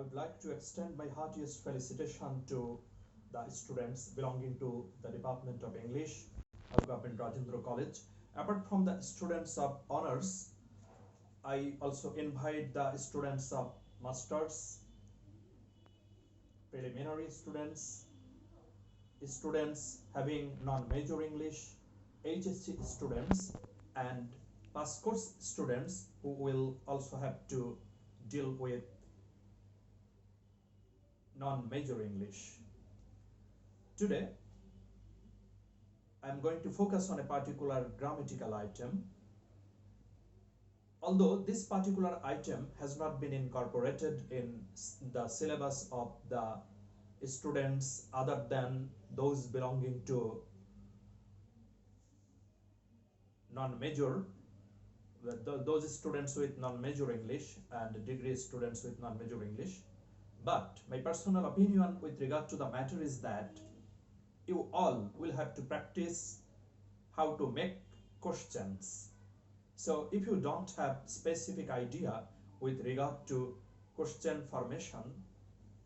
I would like to extend my heartiest felicitation to the students belonging to the Department of English of Government Rajendra College. Apart from the students of honors, I also invite the students of masters, preliminary students, students having non-major English, HSC students, and pass course students who will also have to deal with non-major English. Today, I am going to focus on a particular grammatical item. Although this particular item has not been incorporated in the syllabus of the students other than those belonging to non-major, those students with non-major English and degree students with non-major English. But my personal opinion with regard to the matter is that you all will have to practice how to make questions. So if you don't have specific idea with regard to question formation,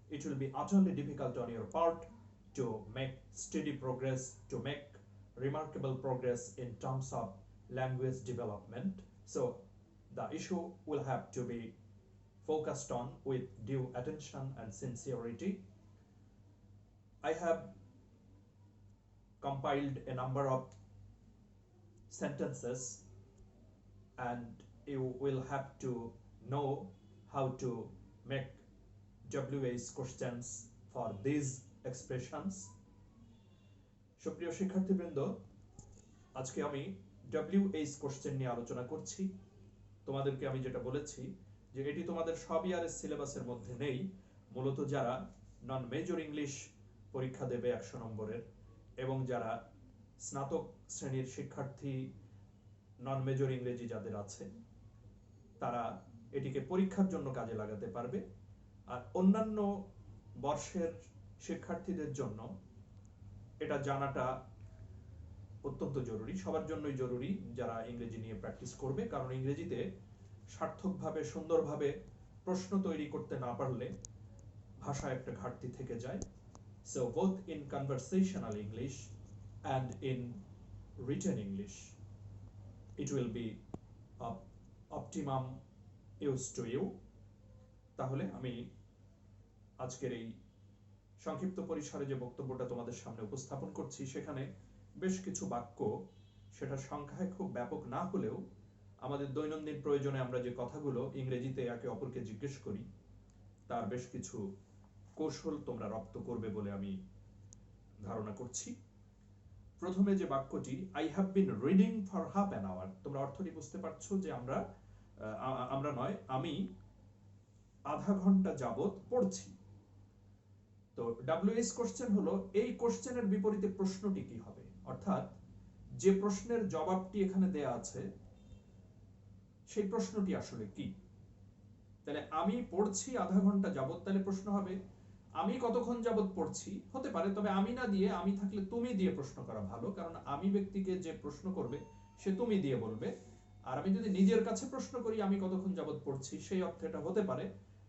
it will be utterly difficult on your part to make steady progress, to make remarkable progress in terms of language development. So the issue will have to be focused on with due attention and sincerity. I have compiled a number of sentences and you will have to know how to make WH questions for these expressions. সুপ্রিয় শিক্ষার্থীবৃন্দ, আজকে আমি WH question নিয়ে আলোচনা করছি। তোমাদেরকে আমি যেটা বলেছি যে এটি তোমাদের সব ইয়ারের সিলেবাসের মধ্যে নেই, মূলত যারা নন মেজর ইংলিশ পরীক্ষা দেবে 100 নম্বরের এবং যারা স্নাতক শ্রেণীর শিক্ষার্থী নন মেজর ইংরেজি যাদের আছে তারা এটিকে পরীক্ষার জন্য কাজে লাগাতে পারবে। আর অন্যান্য বর্ষের শিক্ষার্থীদের জন্য এটা জানাটা অত্যন্ত জরুরি, সবার জন্যই জরুরি যারা ইংরেজি নিয়ে প্র্যাকটিস করবে, কারণ ইংরেজিতে সার্থকভাবে সুন্দরভাবে প্রশ্ন তৈরি করতে না পারলে ভাষা একটা ঘাটতি থেকে যায়। So both in conversational English and in written English it will be of optimum use to you. তাহলে আমি আজকের এই সংক্ষিপ্ত পরিসরে যে বক্তব্যটা তোমাদের সামনে উপস্থাপন করছি সেখানে বেশ কিছু বাক্য, সেটা সংখ্যায় খুব ব্যাপক না হলেও আমাদের দৈনন্দিন প্রয়োজনে আমরা যে কথাগুলো ইংরেজিতে একে অপরকে জিজ্ঞেস করি তার বেশ কিছু কৌশল তোমরা রপ্ত করবে বলে আমি ধারণা করছি। প্রথমে যে বাক্যটি, I have been reading for half an hour, তোমরা অর্থটি বুঝতে পারছো যে আমি আধা ঘন্টা যাবত পড়ছি। তো WH কোশ্চেন হলো এই কোশ্চেনের বিপরীতে প্রশ্নটি কি হবে, অর্থাৎ যে প্রশ্নের জবাবটি এখানে দেয়া আছে সেই প্রশ্নটি আসলে কি। তাহলে আমি পড়ছি আধা ঘন্টা যাবত, তাহলে প্রশ্ন হবে আমি কতক্ষণ যাবত পড়ছি হতে পারে, তবে আমি না দিয়ে আমি থাকলে তুমি দিয়ে প্রশ্ন করা ভালো, কারণ আমি ব্যক্তিকে যে প্রশ্ন করবে সে তুমি দিয়ে বলবে। আর আমি যদি নিজের কাছে প্রশ্ন করি আমি কতক্ষণ যাবত পড়ছি, সেই অর্থে এটা হতে পারে,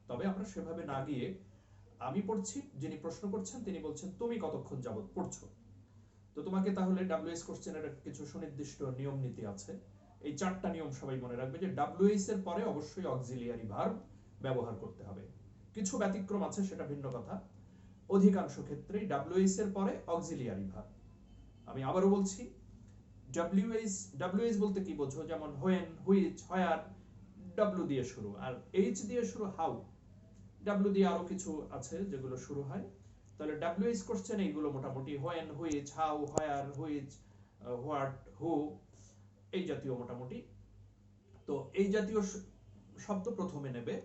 তবে আমরা সেভাবে না গিয়ে আমি পড়ছি, যিনি প্রশ্ন করছেন তিনি বলছেন তুমি কতক্ষণ যাবত পড়ছো। তো তোমাকে তাহলে WH কোশ্চেনের কিছু সুনির্দিষ্ট নিয়ম নীতি আছে। এই 4টা নিয়ম সবাই মনে রাখবে যে WH এর পরে অবশ্যই অক্সিলিয়ারি ভার্ব ব্যবহার করতে হবে। কিছু ব্যতিক্রম আছে, সেটা ভিন্ন কথা। অধিকাংশ ক্ষেত্রেই WH এর পরে অক্সিলিয়ারি ভার্ব। আমি আবারও বলছি, WH বলতে কি বোঝো, যেমন when, which, where, W দিয়ে শুরু, আর H দিয়ে শুরু how, W দিয়ে আরো কিছু আছে যেগুলো শুরু হয়। তাহলে WH কোশ্চেন এইগুলো মোটামুটি when, which, how, where, which, what, who, এই জাতীয় মোটামুটি। তো এই জাতীয় শব্দ প্রথমে নেবে,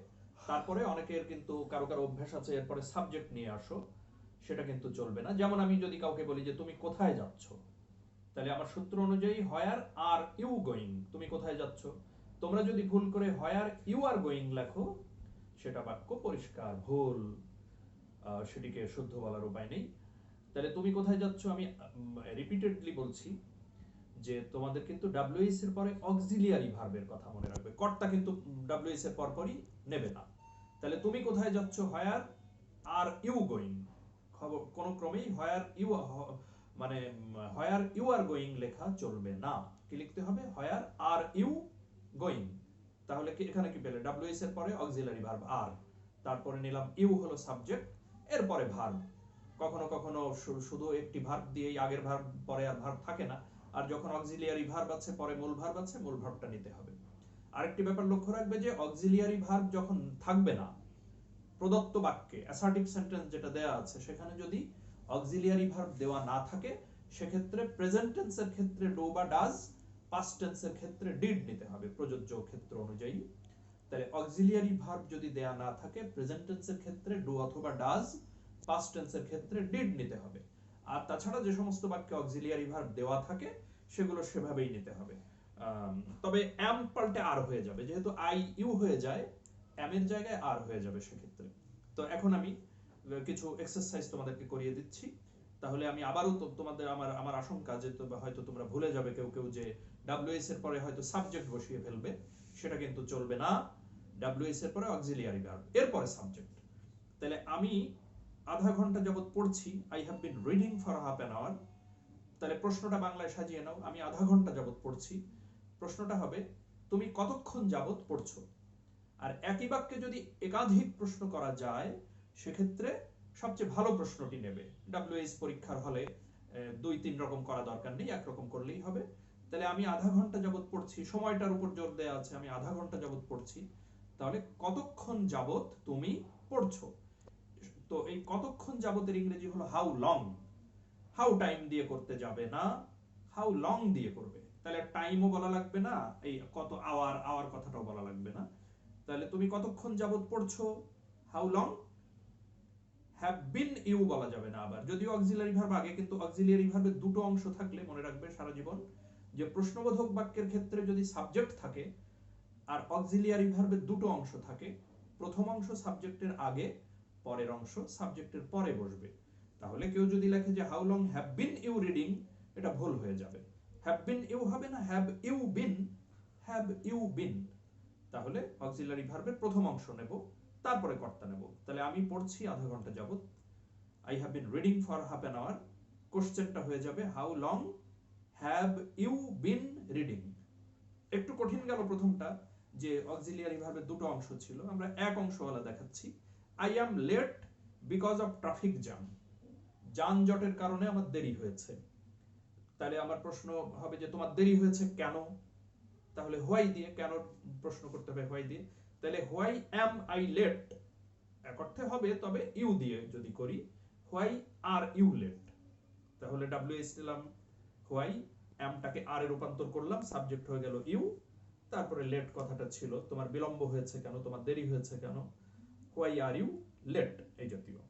তারপরে অনেকের কিন্তু কারো কারো অভ্যাস আছে এরপরে সাবজেক্ট নিয়ে আসো, সেটা কিন্তু চলবে না। যেমন আমি যদি কাউকে বলি যে তুমি কোথায় যাচ্ছ, তাহলে আমার সূত্র অনুযায়ী হোয়ার আর ইউ গোয়িং, তুমি কোথায় যাচ্ছ। তোমরা যদি ভুল করে হোয়ার ইউ আর গোয়িং লেখো, সেটা বাক্য পরিষ্কার ভুল, সেটিকে শুদ্ধ বলার উপায় নেই। তাহলে তুমি কোথায় যাচ্ছ, আমি রিপিটেডলি বলছি যে তোমাদের কিন্তু WH এর পরে অক্সিলিয়ারি ভার্বের কথা মনে রাখবে, কর্তা কিন্তু WH এর পরপরই নেবে না। তাহলে তুমি কোথায় যাচ্ছ, হোয়ার আর ইউ গোয়িং, খবর কোন ক্রমেই হোয়ার ইউ মানে হোয়ার ইউ আর গোয়িং লেখা চলবে না, কি লিখতে হবে, হোয়ার আর ইউ গোয়িং। তাহলে কি এখানে কি পেলে, ডাব্লিউএস এর পরে অক্সিলারি ভার্ব আর, তারপরে নিলাম ইউ হলো সাবজেক্ট, এরপরে ভার্ব। কখনো কখনো শুধু একটি ভার্ব দিয়েই আগের ভার্ব পরে আর ভার্ব থাকে না, আর যখন অক্সিলিয়ারি ভার্ব আছে পরে মূল ভার্ব আছে, মূল ভার্বটা নিতে হবে। আরেকটি ব্যাপার লক্ষ্য রাখবে যে অক্সিলিয়ারি ভার্ব যখন থাকবে না প্রদত্ত বাক্যে, অ্যাসার্টিভ সেন্টেন্স যেটা দেয়া আছে সেখানে যদি অক্সিলিয়ারি ভার্ব দেওয়া না থাকে, সেক্ষেত্রে প্রেজেন্ট টেন্সের ক্ষেত্রে ডু বা ডাজ, পাস্ট টেন্সের ক্ষেত্রে ডিড নিতে হবে প্রযোজ্য ক্ষেত্র অনুযায়ী। তাহলে অক্সিলিয়ারি ভার্ব যদি দেয়া না থাকে, প্রেজেন্ট টেন্সের ক্ষেত্রে ডু অথবা ডাজ, পাস্ট টেন্সের ক্ষেত্রে ডিড নিতে হবে। আর তাছাড়া যে সমস্ত বাক্যে অক্সিলিয়ারি ভার্ব দেওয়া থাকে সেগুলো সেভাবেই নিতে হবে। তবে এম পাল্টে আর হয়ে যাবে, যেহেতু আই ইউ হয়ে যায়, এম এর জায়গায় আর হয়ে যাবে সেক্ষেত্রে। তো এখন আমি কিছু এক্সারসাইজ তোমাদেরকে করিয়ে দিচ্ছি। তাহলে আমি আবারও তোমাদের আমার আশঙ্কা যে হয়তো তোমরা ভুলে যাবে কেউ কেউ যে ডাব্লিউএস এর পরে হয়তো সাবজেক্ট বসিয়ে ফেলবে, সেটা কিন্তু চলবে না। ডাব্লিউএস এর পরে অক্সিলিয়ারি ভার্ব, এরপরে সাবজেক্ট। তাহলে আমি আধা ঘন্টা যাবত পড়ছি, I have been reading for half an hour. তাহলে প্রশ্নটা বাংলায় সাজিয়ে নাও, আমি আধা ঘন্টা যাবত পড়ছি। প্রশ্নটা হবে তুমি কতক্ষণ যাবত পড়ছো। আর একই বাক্যে যদি একাধিক প্রশ্ন করা যায় সেক্ষেত্রে সবচেয়ে ভালো প্রশ্নটি নেবে। ডাব্লিউএস পরীক্ষার হলে 2-3 রকম করা দরকার নেই, একরকম করলেই হবে। তাহলে আমি আধা ঘন্টা যাবত পড়ছি, সময়টার উপর জোর দেওয়া আছে, আমি আধা ঘন্টা যাবত পড়ছি। তাহলে কতক্ষণ যাবত তুমি পড়ছো। তো এই কতক্ষণ যাবতের ইংরেজি হলো হাউ লং। হাউ টাইম দিয়ে করতে যাবে না, হাউ লং দিয়ে করবে। তাহলে টাইমও বলা লাগবে না, এই কত আওয়ার, আওয়ার কথাটাও বলা লাগবে না। তাহলে তুমি কতক্ষণ যাবত পড়ছো, how long. Have been you বলা যাবে না আবার, যদিও অক্সিলারি ভার্ব আগে, কিন্তু অক্সিলিয়ারি ভার্বের দুটো অংশ থাকলে মনে রাখবে সারা জীবন যে প্রশ্নবোধক বাক্যের ক্ষেত্রে যদি সাবজেক্ট থাকে আর অক্সিলিয়ারি ভার্বের দুটো অংশ থাকে, প্রথম অংশ সাবজেক্টের আগে, পরের অংশ সাবজেক্টের পরে বসবে। তাহলে কেউ যদি লেখে যে how long have been you reading, এটা ভুল হয়ে যাবে। হ্যাভ বিন ইউ হবে না, have you been, have you been. তাহলে অক্সিলারি ভার্বের প্রথম অংশ নেব, তারপরে কর্তা নেব। তাহলে আমি পড়ছি আধা ঘন্টা যাবত, I have been reading for half an hour. কোশ্চেনটা হয়ে যাবে how long have you been reading. একটু কঠিন গেল প্রথমটা, যে অক্সিলিয়ারি ভার্বের দুটো অংশ ছিল, আমরা এক অংশওয়ালা দেখাচ্ছি। I am late because of traffic jam, যানজটের কারণে আমার দেরি হয়েছে। তাহলে আমার প্রশ্ন হবে যে তোমার দেরি হয়েছে কেন, তাহলে হোয়াই দিয়ে, কেন প্রশ্ন করতে হবে হোয়াই দিয়ে। তাহলে হোয়াই অ্যাম আই লেট এক অর্থে হবে, তবে ইউ দিয়ে যদি করি, হোয়াই আর ইউ লেট। তাহলে ডাব্লিউএস নিলাম হোয়াই, অ্যামটাকে আর এ রূপান্তর করলাম, সাবজেক্ট হয়ে গেল ইউ, তারপরে লেট কথাটা ছিল তোমার বিলম্ব হয়েছে কেন, তোমার দেরি হয়েছে কেন, হোয়াই আর ইউ লেট, এই জাতীয়।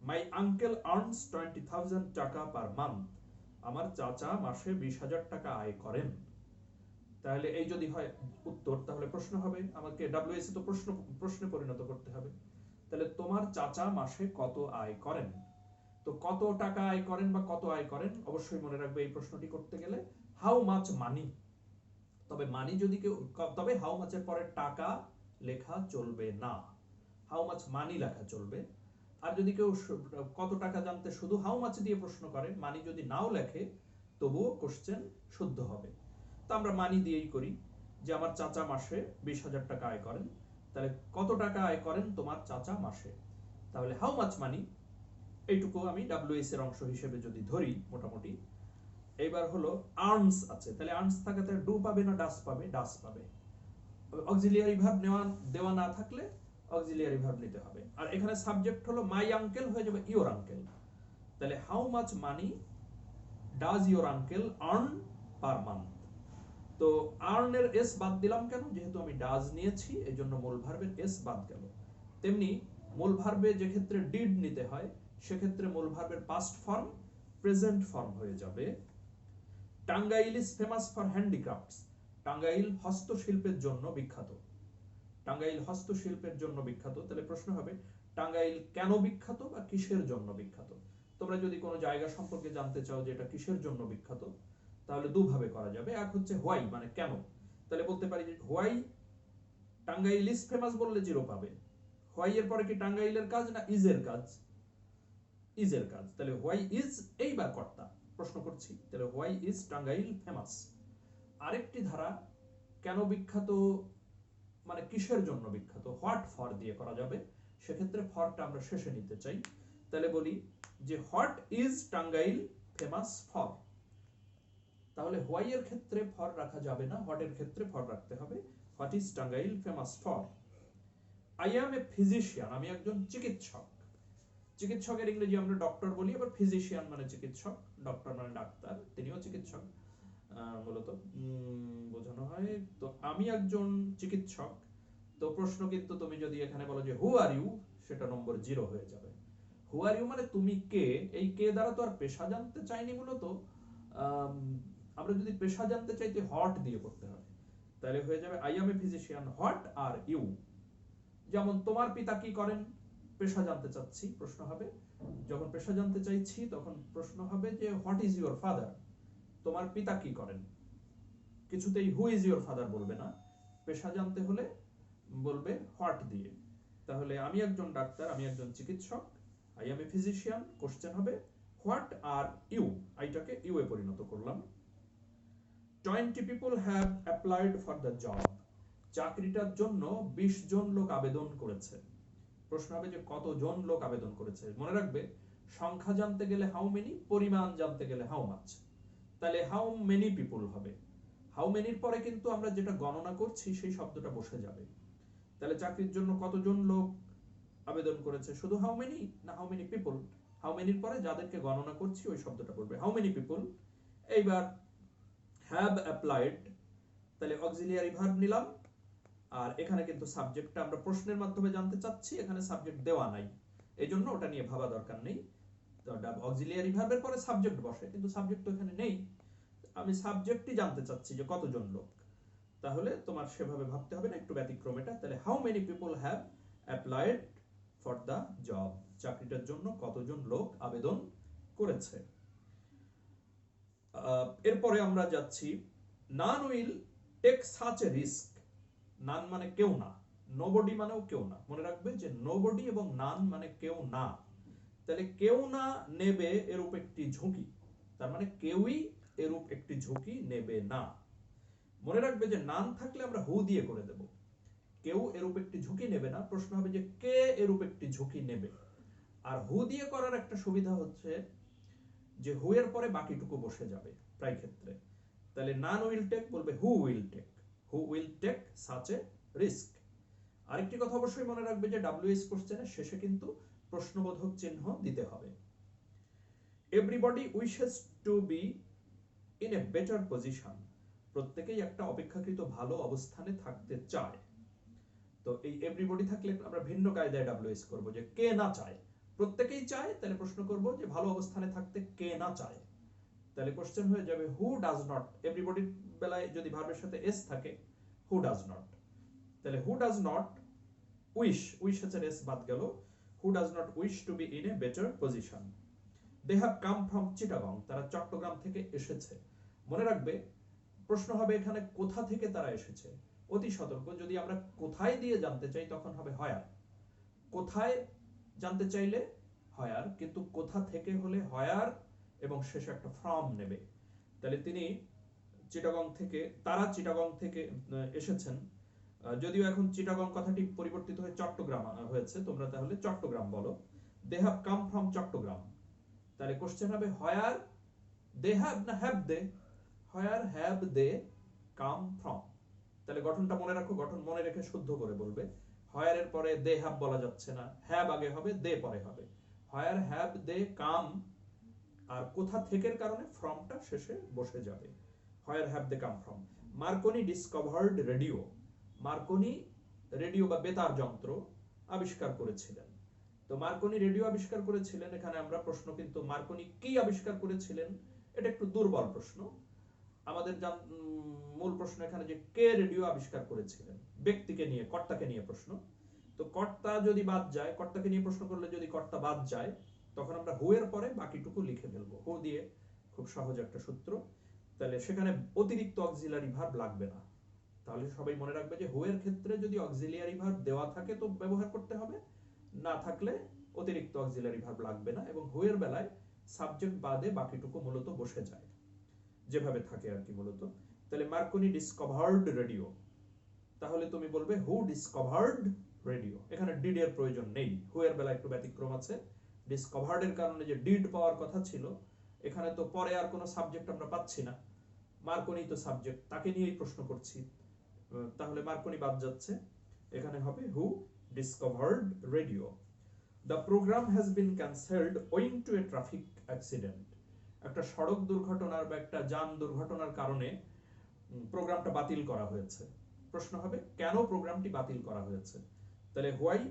মাই আঙ্কেল আর্নস 20,000 টাকা পার মান্থ, আমার চাচা মাসে 20,000 টাকা আয় করেন। তাহলে এই যদি হয় উত্তর, তাহলে প্রশ্ন হবে, আমাকে ডাব্লিউএস তো প্রশ্নে পরিণত করতে হবে। তাহলে তোমার চাচা মাসে কত আয় করেন। তো কত টাকা আয় করেন বা কত আয় করেন, অবশ্যই মনে রাখবে এই প্রশ্নটি করতে গেলে হাউ মাচ মানি। তবে মানি যদি কেউ, তবে হাউ মাচের পরে টাকা লেখা চলবে না, হাউ মাচ মানি লেখা চলবে। আর যদি কেউ কত টাকা জানতে শুধু হাউ মাচ দিয়ে প্রশ্ন করে, মানি যদি নাও লেখে, তবুও কোশ্চেন শুদ্ধ হবে। তো আমরা মানি দিয়েই করি, যে আমার চাচা মাসে 20,000 টাকা আয় করেন। তাহলে কত টাকা আয় করেন তোমার চাচা মাসে, তাহলে হাউ মাচ মানি, এইটুকু আমি ডাব্লিউএস এর অংশ হিসেবে যদি ধরি মোটামুটি। এবার হলো আর্নস আছে, তাহলে আর্নস থাকাতে ডু পাবে না ডাস পাবে, ডাস পাবে। অক্সিলিয়ারি ভার্ব দেওয়া না থাকলে অক্সিলিয়ারি ভার্ব নিতে হবে। আর এখানে সাবজেক্ট হলো মাই আঙ্কেল, হয়ে যাবে ইওর আঙ্কেল। তাহলে how much money does your uncle earn per month. তো আর্ন এর এস বাদ দিলাম কেন, যেহেতু আমি ডাজ নিয়েছি এই জন্য মূল ভার্বের এস বাদ গেল। তেমনি মূল ভার্বে যে ক্ষেত্রে ডিড নিতে হয়, সেক্ষেত্রে মূল ভার্বের পাস্ট ফর্ম প্রেজেন্ট ফর্ম হয়ে যাবে। Tangail is famous for handicrafts, Tangail হস্তশিল্পের জন্য বিখ্যাত। টাঙ্গাইল হস্তশিল্পের জন্য বিখ্যাত। তাহলে প্রশ্ন হবে টাঙ্গাইল কেন বিখ্যাত বা কিসের জন্য বিখ্যাত। তোমরা যদি কোনো জায়গা সম্পর্কে জানতে চাও যে এটা কিসের জন্য বিখ্যাত, তাহলে দুভাবে করা যাবে। এক হচ্ছে হোয়াই, মানে কেন। তাহলে বলতে পারি যে হোয়াই টাঙ্গাইল ইজ ফেমাস বললে 0 পাবে, হোয়াই এর পরে কি টাঙ্গাইলের কাজ না ইজ এর কাজ? ইজ এর কাজ। তাহলে হোয়াই ইজ এইবার কর্তা, প্রশ্ন করছি, তাহলে হোয়াই ইজ টাঙ্গাইল ফেমাস। আরেকটি ধারা, কেন বিখ্যাত মানে কিসের জন্য বিখ্যাত, হোয়াট ফর দিয়ে করা যাবে, সেক্ষেত্রে ফরটা আমরা শেষে নিতে চাই। তাহলে বলি যে what is Tangail famous for. তাহলে হোয়াই এর ক্ষেত্রে ফর রাখা যাবে না, হোয়াট এর ক্ষেত্রে ফর রাখতে হবে। What is Tangail famous for. I am a physician, আমি একজন চিকিৎসক। চিকিৎসকের ইংরেজি আমরা ডক্টর বলি, আবার ফিজিশিয়ান মানে চিকিৎসক, ডক্টর মানে ডাক্তার, তিনিও চিকিৎসক মূলত বোঝানো হয়। তো আমি একজন চিকিৎসক। তো প্রশ্ন কিন্তু তুমি যদি এখানে বলো যে হু আর ইউ, সেটা নম্বর 0 হয়ে যাবে। হু আর ইউ মানে তুমি কে, এই কে দ্বারা তো আর পেশা জানতে চাইনি মূলত। আমরা যদি পেশা জানতে চাইতে হোয়াট দিয়ে করতে হবে, তাহলে হয়ে যাবে I am a physician, what are you. যেমন তোমার পিতা কি করেন, পেশা জানতে চাচ্ছি, প্রশ্ন হবে যখন পেশা জানতে চাইছি তখন প্রশ্ন হবে যে হোয়াট ইজ ইউর ফাদার, তোমার পিতা কি করেন। কিছুতেই হু ইজ ইউর ফাদার বলবে না, পেশা জানতে হলে বলবে হোয়াট দিয়ে। তাহলে আমি একজন ডাক্তার, আমি একজন চিকিৎসক, I M a physician, question হবে what are you, আইটাকে U A পরিণত করলাম। 20 people have applied for the job, চাকরিটার জন্য 20 জন লোক আবেদন করেছে। প্রশ্ন হবে যে কতজন লোক আবেদন করেছে। মনে রাখবে সংখ্যা জানতে গেলে হাউ মেনি, পরিমাণ জানতে গেলে হাউ মাচ। তাহলে হাউ মেনি পিপল হবে, হাউ মেনির পরে কিন্তু আমরা যেটা গণনা করছি সেই শব্দটা বসে যাবে। তাহলে চাকরির জন্য কতজন লোক আবেদন করেছে, শুধু হাউ মেনি না হাউ মেনি পিপল? হাউ মেনির পরে যাদেরকে গণনা করছি ওই শব্দটা পড়বে, হাউ মেনি পিপল। এইবার হ্যাভ অ্যাপ্লাইড, তাহলে অক্সিলিয়ারি ভার্ব নিলাম, আর এখানে কিন্তু সাবজেক্টটা আমরা প্রশ্নের মাধ্যমে জানতে চাচ্ছি, এখানে সাবজেক্ট দেওয়া নাই, এইজন্য ওটা নিয়ে ভাবা দরকার নেই। তো অক্সিলিয়ারি ভার্বের পরে সাবজেক্ট বসে, কিন্তু সাবজেক্ট তো এখানে নেই, আমি সাবজেক্টই জানতে চাচ্ছি যে কতজন লোক। তাহলে তোমার সেভাবে ভাবতে হবে না, একটু ব্যতিক্রম এটা। তাহলে how many people have applied for the job, চাকরিটার জন্য কতজন লোক আবেদন করেছে। এরপরে আমরা যাচ্ছি none will take such a risk. None মানে কেউ না, নোবডি মানেও কেউ না। মনে রাখবে যে নোবডি এবং নান মানে কেউ না। তাহলে কেউ না নেবে এরূপ একটি ঝুঁকি, তার মানে কেউই এরূপ একটি ঝুঁকি নেবে না। মনে রাখবে যে নান থাকলে আমরা হু দিয়ে করে দেব, কেউ এরূপ একটি ঝুঁকি নেবে না, প্রশ্ন হবে যে কে এরূপ একটি ঝুঁকি নেবে। আর হু দিয়ে করার একটা সুবিধা হচ্ছে যে হু এর পরে বাকিটুকু বসে যাবে প্রায় ক্ষেত্রে। তাহলে নান উইল টেক বলবে who will take, who will take such a risk. আরেকটি কথা অবশ্যই মনে রাখবে যে ডাব্লিউএইচ কোশ্চেনের শেষে কিন্তু প্রশ্নবোধক চিহ্ন দিতে হবে। Everybody wishes to be in a better position, প্রত্যেকেই একটা অপেক্ষাকৃত ভালো অবস্থানে থাকতে চায়। তো এই এভরিবডি থাকলে আমরা ভিন্ন কায়দায় ডাব্লিউএইচ করব, যে কে না চায়, প্রত্যেকেই চায়, তাহলে প্রশ্ন করব যে ভালো অবস্থানে থাকতে কে না চায়। তাহলে কোশ্চেন হয়ে যাবে হু ডাজ নট, এভরিবডির বেলায় যদি ভার্বের সাথে এস থাকে হু ডাজ নট। তাহলে who does not wish, wish হচ্ছে এস বাদ গেল, who does not wish to be in a better position. They have come from Chittagong, তারা চট্টগ্রাম থেকে এসেছে। মনে রাখবে প্রশ্ন হবে এখানে কোথা থেকে তারা এসেছে, অতি সতর্ক, যদি আমরা কোথায় দিয়ে জানতে চাই তখন হবে হয়ার, কোথায় জানতে চাইলে হয়ার, কিন্তু কোথা থেকে হলে হয়ার এবং শেষে একটা ফ্রম নেবে। তাহলে তিনি চিটাগং থেকে, তারা চিটাগং থেকে এসেছেন। যদিও এখন চিটাগং কথাটি পরিবর্তিত হয়ে চট্টগ্রাম হয়েছে, তোমরা তাহলে চট্টগ্রাম বলো। They have come from Chittagong. তাহলে কোশ্চেন হবে হোয়ার দে হ্যাভ না have they, where have they come from. তাহলে গঠনটা মনে রাখো, গঠন মনে রেখে শুদ্ধ করে বলবে। হোয়ার এর পরে দে হ্যাভ বলা যাচ্ছে না, হ্যাভ আগে হবে, দে পরে হবে। হোয়ার হ্যাভ দে কাম, আর কোথা থেকের কারণে ফ্রমটা শেষে বসে যাবে। Where have they come from. Marconi discovered radio, Marconi radio বা বেতার যন্ত্র আবিষ্কার করেছিলেন। তো মার্কনি রেডিও আবিষ্কার করেছিলেন, এখানে আমরা প্রশ্ন কিন্তু মার্কনি কি আবিষ্কার করেছিলেন এটা একটু দুর্বল প্রশ্ন। আমাদের মূল প্রশ্ন এখানে যে কে রেডিও আবিষ্কার করেছিলেন, ব্যক্তিকে নিয়ে, কর্তাকে নিয়ে প্রশ্ন। তো কর্তা যদি বাদ যায়, কর্তাকে নিয়ে প্রশ্ন করলে যদি কর্তা বাদ যায় তখন আমরা হু এর পরে বাকিটুকু লিখে ফেলবো, হু দিয়ে, খুব সহজ একটা সূত্র। তাহলে সেখানে অতিরিক্ত অক্সিলারি ভার্ব লাগবে না, তাহলে সবাই মনে রাখবে যে হু এর ক্ষেত্রে যদি অক্সিলিয়ারি ভার্ব দেওয়া থাকে তো ব্যবহার করতে হবে, না থাকলে অতিরিক্ত অক্সিলিয়ারি ভার্ব লাগবে না, এবং হু এর বেলায় সাবজেক্ট বাদে বাকিটুকু মূলত বসে যায় যেভাবে থাকে আর কি মূলত। তাহলে মার্কনি ডিসকভার্ড রেডিও, তাহলে তুমি বলবে হু ডিসকভার্ড রেডিও, এখানে ডিড এর প্রয়োজন নেই, হু এর বেলা একটু ব্যতিক্রম আছে। ডিসকভার্ড এর কারণে যে ডিড পাওয়ার কথা ছিল, এখানে তো পরে আর কোনো সাবজেক্ট আমরা পাচ্ছি না, মার্কনি তো সাবজেক্ট, তাকে নিয়েই প্রশ্ন করছি, তাহলে মার্কনি বাদ যাচ্ছে, এখানে হবে who discovered radio. The programme has been cancelled owing to a traffic accident, একটা সড়ক দুর্ঘটনার বা একটা যান দুর্ঘটনার কারণে প্রোগ্রামটা বাতিল করা হয়েছে। প্রশ্ন হবে কেন প্রোগ্রামটি বাতিল করা হয়েছে, তাহলে হোয়াই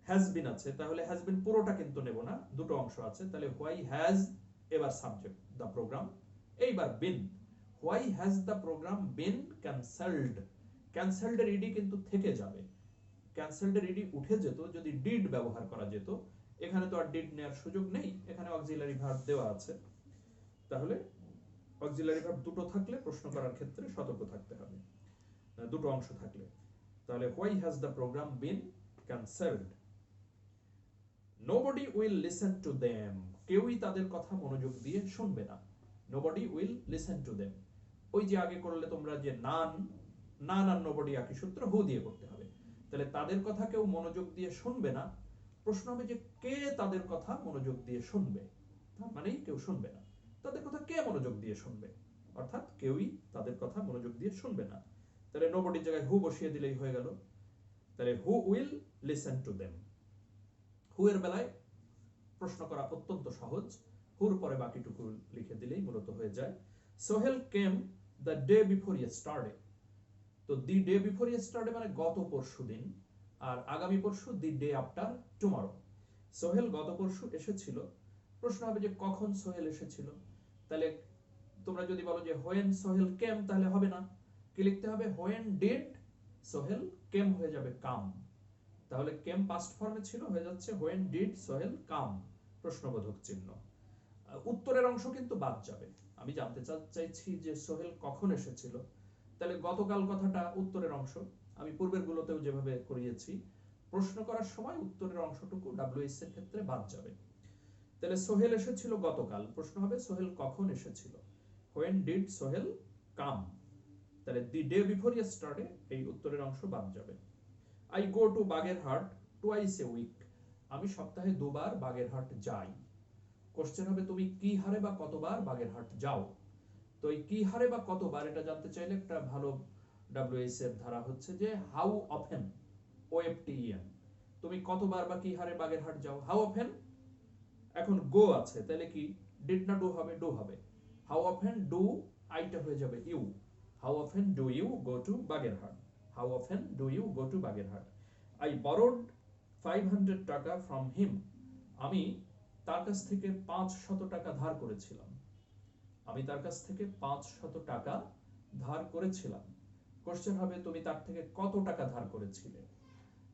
হ্যাজ বিন আছে, তাহলে হ্যাজ বিন পুরোটা কিন্তু নেব না, দুটো অংশ আছে, তাহলে হোয়াই হ্যাজ, এবার সাবজেক্ট দ্য প্রোগ্রাম, এইবার been, why has the programme been cancelled, cancelled এর ইডি কিন্তু থেকে যাবে, ক্যান্সেলড এর ইডি উঠে যেত যদি ডিড ব্যবহার করা যেত, এখানে তো আর ডিড নেওয়ার সুযোগ নেই, এখানে অক্সিলারি ভার্ব দেওয়া আছে, তাহলে অক্সিলারি ভার্ব দুটো থাকলে প্রশ্ন করার ক্ষেত্রে সতর্ক থাকতে হবে, দুটো অংশ থাকলে। তাহলে why has the programme been cancelled. Nobody will listen to them, কেউই তাদের কথা মনোযোগ দিয়ে শুনবে না, nobody will listen to them, ওই যে আগে করলে তোমরা যে নান, নান আর নোবডি একই সূত্র, হু দিয়ে করতে হবে, তাহলে তাদের কথা কেউ মনোযোগ দিয়ে শুনবে না, প্রশ্ন হবে যে কে তাদের কথা মনোযোগ দিয়ে শুনবে, তার মানেই কেউ শুনবে না, তাদের কথা কে মনোযোগ দিয়ে শুনবে, অর্থাৎ কেউই তাদের কথা মনোযোগ দিয়ে শুনবে না, তাহলে নোবডির জায়গায় হু বসিয়ে দিলেই হয়ে গেল, তাহলে who will listen to them. Who এর বেলায় প্রশ্ন করা অত্যন্ত সহজ, হুর পরে বাকিটুকু লিখে দিলেই মূলত হয়ে যায়। Sohel came the day before yesterday, তো দি ডে বিফোর ইয়েস্টারডে মানে গত পরশু দিন, আর আগামী পরশু the day after tomorrow. Sohel গত পরশু এসেছিল, প্রশ্ন হবে যে কখন সোহেল এসেছিল, তাহলে তোমরা যদি বলো যে হোয়েন সোহেল কেম, তাহলে হবে না, কি লিখতে হবে, হোয়েন ডিড সোহেল কেম, হয়ে যাবে কাম, তাহলে কেম পাস্ট ফর্মে ছিল, হয়ে যাচ্ছে হোয়েন ডিড সোহেল কাম, প্রশ্নবোধক চিহ্ন। উত্তরের অংশ কিন্তু বাদ যাবে, আমি জানতে চাইছি যে সোহেল কখন এসেছিল, তাহলে গতকাল কথাটা উত্তরের অংশ, আমি পূর্বের গুলোতেও যেভাবে করিয়েছি, প্রশ্ন করার সময় উত্তরের অংশটুকু ডাব্লিউএস এর ক্ষেত্রে বাদ যাবে, তাহলে সোহেল এসেছিল গতকাল, প্রশ্ন হবে সোহেল কখন এসেছিল, হোয়েন ডিড সোহেল কাম, তাহলে দি ডে বিফোর ইয়েস্টারডে, এই উত্তরের অংশ বাদ যাবে। I go to Bagerhat twice a week, আমি সপ্তাহে দুবার বাগেরহাট যাই, কোশ্চেন হবে তুমি কি হারে বা কতবার বাগেরহাট যাও, তো এই কি হারে বা কতবার এটা জানতে চাইলে একটা ভালো ডাব্লিউএস এর ধারা হচ্ছে যে হাউ অফেন, ওএফটিএন, তুমি কতবার বা কি হারে বাগেরহাট যাও, হাউ অফেন, এখন গো আছে, তাহলে কি ডিড না ডু হবে, ডু হবে, হাউ অফেন ডু, আইটা হয়ে যাবে you, how often do you go to Bagerhat, how often do you go to Bagerhat. I borrowed 500 taka from him, আমি তার কাছ থেকে 500 টাকা ধার করেছিলাম, আমি তার কাছ থেকে 500 টাকা ধার করেছিলাম, কোশ্চেন হবে তুমি তার থেকে কত টাকা ধার করেছিলে,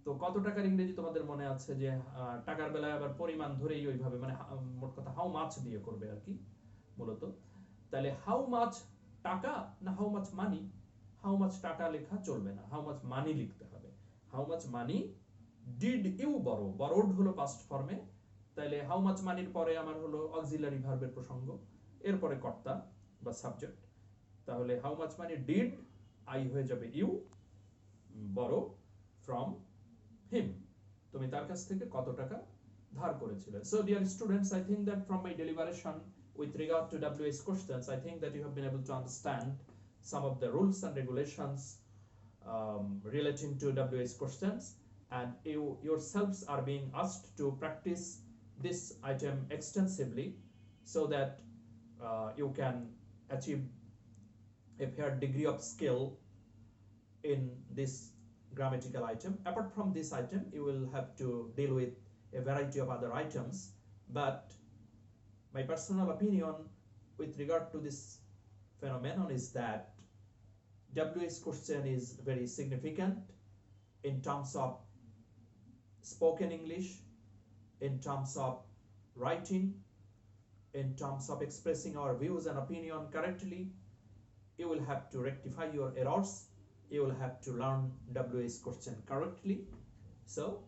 তো কত টাকার ইংরেজি তোমাদের মনে আছে যে টাকার বেলায় আবার পরিমাণ ধরেই ওইভাবে, মানে মোট কথা হাউ মাছ দিয়ে করবে আর কি মূলত, তাহলে হাউ মাছ টাকা না how much money, how much টাকা লেখা চলবে না, হাউ মাছ মানি লিখতে হবে, how much money did you borrow, borrowed হলো পাস্ট ফর্মে, তাহলে হাউ মাচ মানির পরে আমার হলো অক্সিলারি ভার্বের প্রসঙ্গ, এরপরে কর্তা বা সাবজেক্ট, তাহলে how much money did, I হয়ে যাবে ইউ, বরো ফ্রম হিম, তুমি তার কাছ থেকে কত টাকা ধার করেছিলে। So dear students, I think that from my deliberation with regard to WH questions, I think that you have been able to understand some of the rules and regulations relating to WH questions, and you yourselves are being asked to practice this item extensively so that you can achieve a fair degree of skill in this grammatical item. Apart from this item, you will have to deal with a variety of other items, but my personal opinion with regard to this phenomenon is that WH question is very significant in terms of spoken English, in terms of writing, in terms of expressing our views and opinion correctly, you will have to rectify your errors. You will have to learn WH question correctly. So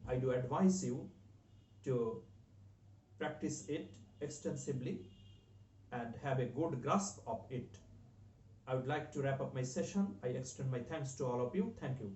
I do advise you to practice it extensively and have a good grasp of it. I would like to wrap up my session. I extend my thanks to all of you. Thank you.